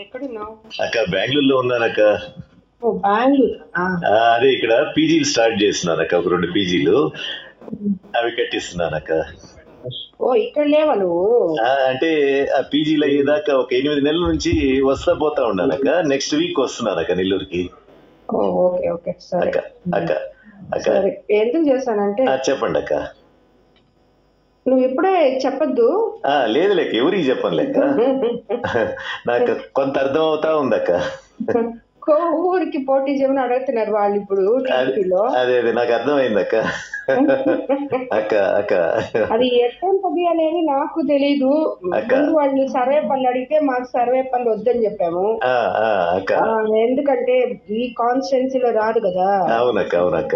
ఎక్కడున్నావు? అక్క బెంగళూరులో ఉన్నానక్క. ఓ బెంగళూరు. అదే ఇక్కడ పీజీలు స్టార్ట్ చేస్తున్నానక్క, ఒక 2 పీజీలు అవి కట్టిస్తున్నానక్క. ఓ ఇక్కడ లేవా నువ్వు? అంటే ఆ పీజీలు అయ్యేదాకా ఒక 8 నెలల నుంచి వస్తా పోతా ఉన్నానక్క. నెక్స్ట్ వీక్ వస్తున్నానక్క నెల్లూరుకి. ఓ ఓకే ఓకే సరే అక్క అక్క అక్క సరే. ఎందుకు చేశానంటే చెప్పండి అక్క. నువ్వు ఇప్పుడే చెప్పొద్దు. లేదు లేక ఎవరికి చెప్పను లేక. నాకు కొంత అర్థం అవుతా ఉందక్క. ఊరికి పోటీ చేయమని అడుగుతున్నారు వాళ్ళు ఇప్పుడు టీడీపీలో. అదే అదే నాకు అర్థమైంది అక్క. అక్క అక్క అది ఎట్లా తెలియాలని నాకు తెలీదు. ముందు వాళ్ళు సర్వే పనులు అడిగితే మాకు సర్వే పనులు వద్దని చెప్పాము. ఎందుకంటే ఈ కాన్స్టిట్యున్సీలో రాదు కదా. అవునక్క అవునక్క.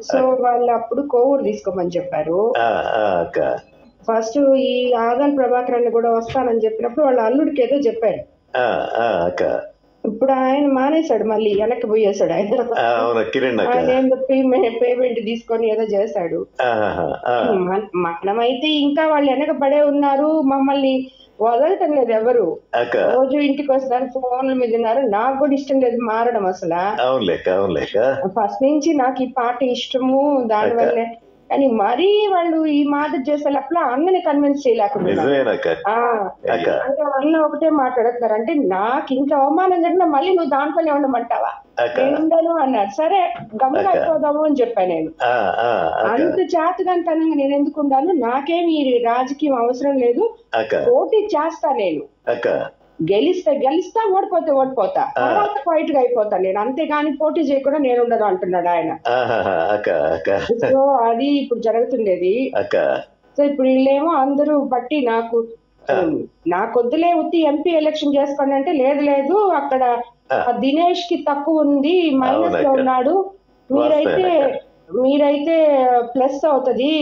సో వాళ్ళు అప్పుడు కోవూరు తీసుకోమని చెప్పారు. ఫస్ట్ ఈ ఆదాల్ ప్రభాకర్ అని కూడా వస్తానని చెప్పినప్పుడు వాళ్ళ అల్లుడికి ఏదో చెప్పారు. ఇప్పుడు ఆయన మానేశాడు, మళ్ళీ వెనక్కి పోయేశాడు. ఆయన పేమెంట్ తీసుకొని ఏదో చేశాడు. మనమైతే ఇంకా వాళ్ళు వెనక పడే ఉన్నారు, మమ్మల్ని వదలటం లేదు ఎవరు. రోజు ఇంటికి వస్తారు, ఫోన్ల మీద ఉన్నారు. నాకు కూడా ఇష్టం లేదు మారడం అసలు. ఫస్ట్ నుంచి నాకు ఈ పాట ఇష్టము, దానివల్లే. కానీ మరీ వాళ్ళు ఈ మాదిరి చేసే లోపల అన్నని కన్విన్స్ చేయలేకుండా అన్న ఒకటే మాట్లాడుతున్నారు. అంటే నాకు ఇంకా అవమానం జరిగినా మళ్ళీ నువ్వు దాంట్లోనే ఉండమంటావా? ఉండను అన్నారు. సరే గమ్ముగా అయిపోదాము అని చెప్పాను నేను. అంత చేతగాంతనంగా నేను ఎందుకు ఉండాను? నాకేమి రాజకీయం అవసరం లేదు, పోటీ చేస్తా నేను. గెలిస్తా, ఓడిపోతే ఓడిపోతా, తర్వాత క్వైట్ గా అయిపోతా నేను, అంతేగాని పోటీ చేయకుండా నేను ఉండదు అంటున్నాడు ఆయన. సో అది ఇప్పుడు జరుగుతుండేది. సో ఇప్పుడు వీళ్ళేమో అందరూ బట్టి నాకొద్దులే ఉత్తి ఎంపీ ఎలక్షన్ చేసుకోండి అంటే, లేదు లేదు అక్కడ దినేష్ కి తక్కువ ఉంది, మైనస్ లో ఉన్నాడు, మీరైతే ప్లస్ అవుతది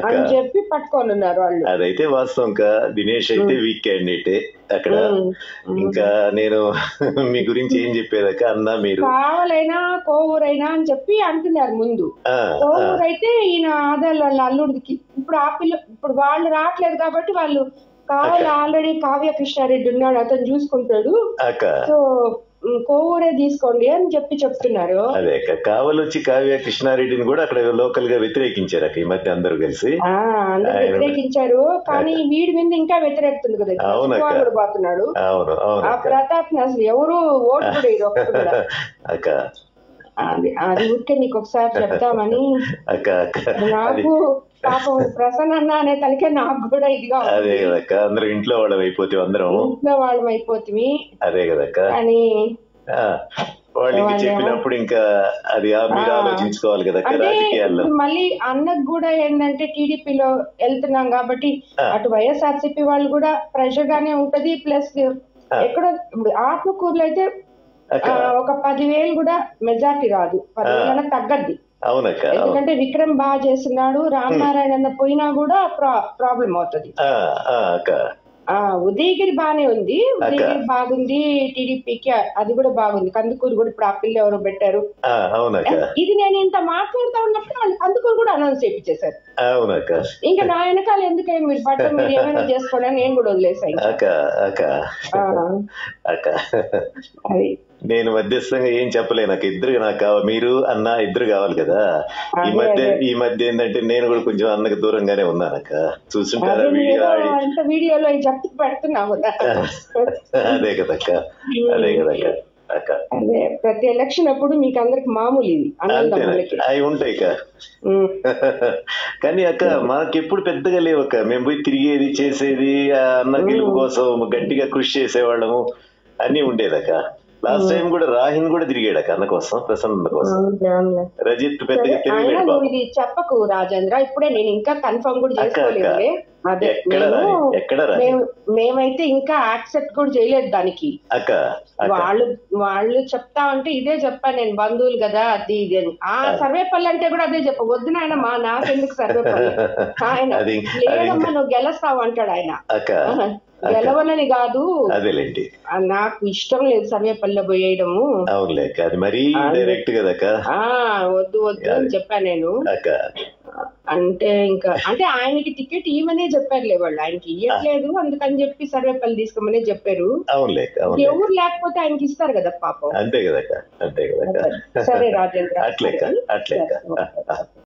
అని చెప్పి పట్టుకొని ఉన్నారు వాళ్ళు. అదైతే వాస్తవం. దినేష్ అయితే వీక్ క్యాండిడేటే అక్కడ. ఇంకా నేను మీ గురించి ఏం చెప్పేదాక అన్నా, మీరు కావాలైనా కోవూరైనా అని చెప్పి అంటున్నారు ముందు. కోవూరు అయితే ఈయన ఆదాల వాళ్ళ అల్లుడికి ఇప్పుడు వాళ్ళు రావట్లేదు కాబట్టి వాళ్ళు కావాలి. ఆల్రెడీ కావ్య కృష్ణారెడ్డి ఉన్నాడు, అతను చూసుకుంటాడు. సో కోవూరే తీసుకోండి అని చెప్తున్నారు. అదే కావలొచ్చి కావ్య కృష్ణారెడ్డిని కూడా అక్కడ లోకల్ గా వ్యతిరేకించారు ఈ మధ్య అందరూ కలిసి. వ్యతిరేకించారు, కానీ వీడి మీద ఇంకా వ్యతిరేకుతుంది కదా. పోతున్నాడు ఆ ప్రతాప్ ని అసలు ఎవరు ఓటు కూడా అది ఊరికే నీకు ఒకసారి చెప్తామని. నాకు పాపం ప్రసన్న అన్న అనే తలకే నాకు కూడా ఇదిగా. అదే కదక్క, అందరూ ఇంట్లో వాళ్ళం అయిపోతే, ఇంట్లో వాళ్ళం అయిపోతుంది. అదే కదక్క, కానీ వాళ్ళకి చెప్పినప్పుడు ఇంకా అది మీరు ఆలోచించుకోవాలి కదా రాజకీయాల్లో. మళ్ళీ అన్నకు కూడా ఏంటంటే టీడీపీలో వెళ్తున్నాం కాబట్టి అటు వైఎస్ఆర్సీపీ వాళ్ళు కూడా ప్రెషర్ గానే ఉంటది. ప్లస్ ఎక్కడో ఆత్మకూరులో అయితే ఒక 10,000 కూడా మెజార్టీ రాదు, 10,000 తగ్గద్ది. ఎందుకంటే విక్రమ్ బాగా చేస్తున్నాడు, రామనారాయణ పోయినా కూడా ప్రాబ్లం అవుతుంది. ఉదయగిరి బానే ఉంది, ఉదయగిరి బాగుంది టీడీపీకి, అది కూడా బాగుంది. కందుకూరు కూడా ఇప్పుడు ఆ పిల్ల ఎవరో పెట్టారు. ఇది నేను ఇంత మాట్లాడుతూ ఉన్నప్పుడు వాళ్ళు కందుకూరు కూడా అనౌన్స్ చేయించేశారు. ఇంకా నా వెనకాల ఎందుకే మీరు బట్ట మీరు ఏమైనా చేసుకోండి అని నేను కూడా వదిలేసాను. అది నేను మధ్యస్థంగా ఏం చెప్పలే, నాకు మీరు అన్న ఇద్దరు కావాలి కదా. ఈ మధ్య ఏంటంటే నేను కూడా కొంచెం అన్నకు దూరంగానే ఉన్నానక్క. చూసుంటారా వీడియోలో చెప్తూ పెడుతున్నావు. అదే కదక్క, అదే కదక్క. అదే ప్రతి ఎలక్షన్ అప్పుడు మీకు అందరికి మామూలు ఇది అవి ఉంటాయి కానీ అక్క మనకెప్పుడు పెద్దగా లేవక్క. మేము పోయి తిరిగేది చేసేది, అన్న గెలుపు కోసం గట్టిగా కృషి చేసేవాళ్ళము, అన్ని ఉండేదక్క. లాస్ట్ టైం కూడా రాహిన్ కూడా తిరిగాడు అన్న కోసం, ప్రసన్న కోసం. రజిత్ పెద్దగా తెలియలేదు. ఇది చెప్పకు రాజేంద్ర, ఇప్పుడే నేను ఇంకా కన్ఫర్మ్ కూడా చేసుకోలేదు. అదే మేమైతే ఇంకా యాక్సెప్ట్ కూడా చేయలేదు దానికి. వాళ్ళు చెప్తా ఉంటే ఇదే చెప్పాను నేను, బంధువులు కదా అది ఇది అని. ఆ సర్వే పళ్ళు అంటే కూడా అదే చెప్ప, వద్దు నాయన నాకెందుకు సర్వే పళ్ళు, ఆయన లేదమ్మా నువ్వు గెలుస్తావు అంటాడు ఆయన. గెలవనని కాదు, నాకు ఇష్టం లేదు సర్వేపల్లిలో పోయేయడము. వద్దు వద్దు అని చెప్పాను నేను. అంటే ఇంకా అంటే ఆయనకి టికెట్ ఇవ్వనే చెప్పారులే వాళ్ళు, ఆయనకి ఇవ్వట్లేదు అందుకని చెప్పి సర్వేపల్లి తీసుకోమనే చెప్పారు. అవునులే ఎవరు లేకపోతే ఆయనకి ఇస్తారు కదా పాపం. అంతే కదా. సరే రాజేంద్ర. అట్లే.